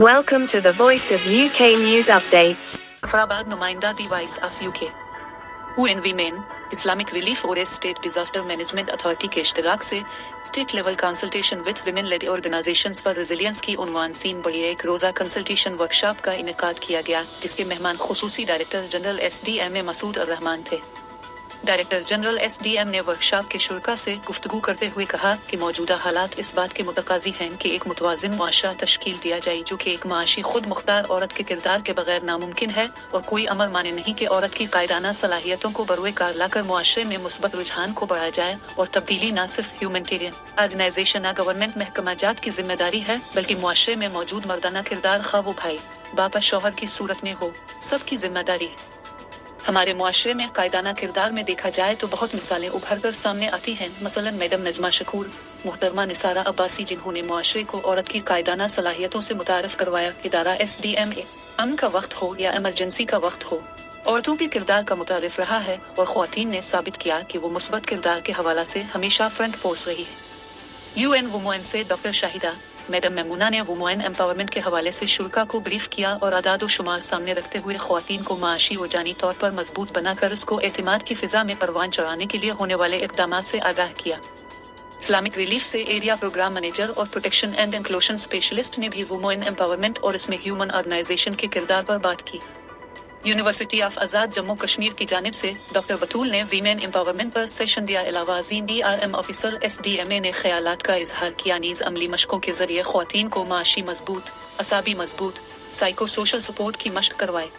Welcome to the Voice of UK News Updates. Jafarabad Numainda the Voice of UK. UN Women, Islamic Relief और State Disaster Management Authority के इश्तिराक से State Level Consultation with Women-led Organizations for Resilience की उन्वान scene बड़ी एक रोज़ा consultation workshop का इनेकाद किया गया, जिसके मेहमान खुसूसी डायरेक्टर जनरल SDMA मसूद अर रहमान थे। डायरेक्टर जनरल SDM ने वर्कशॉप के शुरा से गुफ्तगू करते हुए कहा कि मौजूदा हालात इस बात के मुतकाजी हैं कि एक मुतवाज़िन मुआशरा तश्कील दिया जाए जो कि एक माशी खुद मुख्तार औरत के किरदार के बगैर नामुमकिन है, और कोई अमल माने नहीं कि औरत की कायदाना सलाहियतों को बरूए कार लाकर मुआशरे में मुस्बत रुझान को बढ़ाया जाए, और तब्दीली न सिर्फ ह्यूमैनिटेरियन ऑर्गेनाइजेशन या गवर्नमेंट महकमाजात की जिम्मेदारी है, बल्कि मुआशरे में मौजूद मर्दाना किरदार खा वो भाई बाप शौहर की सूरत में हो, सबकी जिम्मेदारी है। हमारे मुआशरे में कायदाना किरदार में देखा जाए तो बहुत मिसालें उभर कर सामने आती हैं। मसलन मैडम नजमा शकूर, मोहतरमा निसारा अब्बासी, जिन्होंने मुआशरे को औरत की कायदाना सलाहियतों से मुतारफ करवाया। इदारा SDMA अमन का वक्त हो या इमरजेंसी का वक्त हो, औरतों के किरदार का मुतारिफ रहा है, और ख्वातीन ने साबित किया कि वो मुस्बत किरदार के हवाला से हमेशा फ्रंट फोर्स रही है। UN वुमेन से डॉक्टर शाहिदा मैडम मेमुना ने वुमेन एम्पावरमेंट के हवाले से शुरा को ब्रीफ किया और आदाद शुमार सामने रखते हुए ख्वातीन को माशी व जानी तौर पर मजबूत बनाकर उसको एतमाद की फिजा में परवान चढ़ाने के लिए होने वाले इक़दामात से आगाह किया। इस्लामिक रिलीफ से एरिया प्रोग्राम मैनेजर और प्रोटेक्शन एंड इंक्लूशन स्पेशलिस्ट ने भी वुमेन एम्पावरमेंट और इसमें ह्यूमन ऑर्गेनाइजेशन के किरदार पर बात की। यूनिवर्सिटी ऑफ आज़ाद जम्मू कश्मीर की जानिब से डॉक्टर बतूल ने वीमेन एम्पावरमेंट पर सेशन दिया। अलावा अजीम DRM ऑफिसर SDMA ने ख्यालात का इजहार किया। नीज़ अमली मशकों के जरिए ख्वातीन को माशी मजबूत, असाबी मजबूत, साइको सोशल सपोर्ट की मशक करवाए।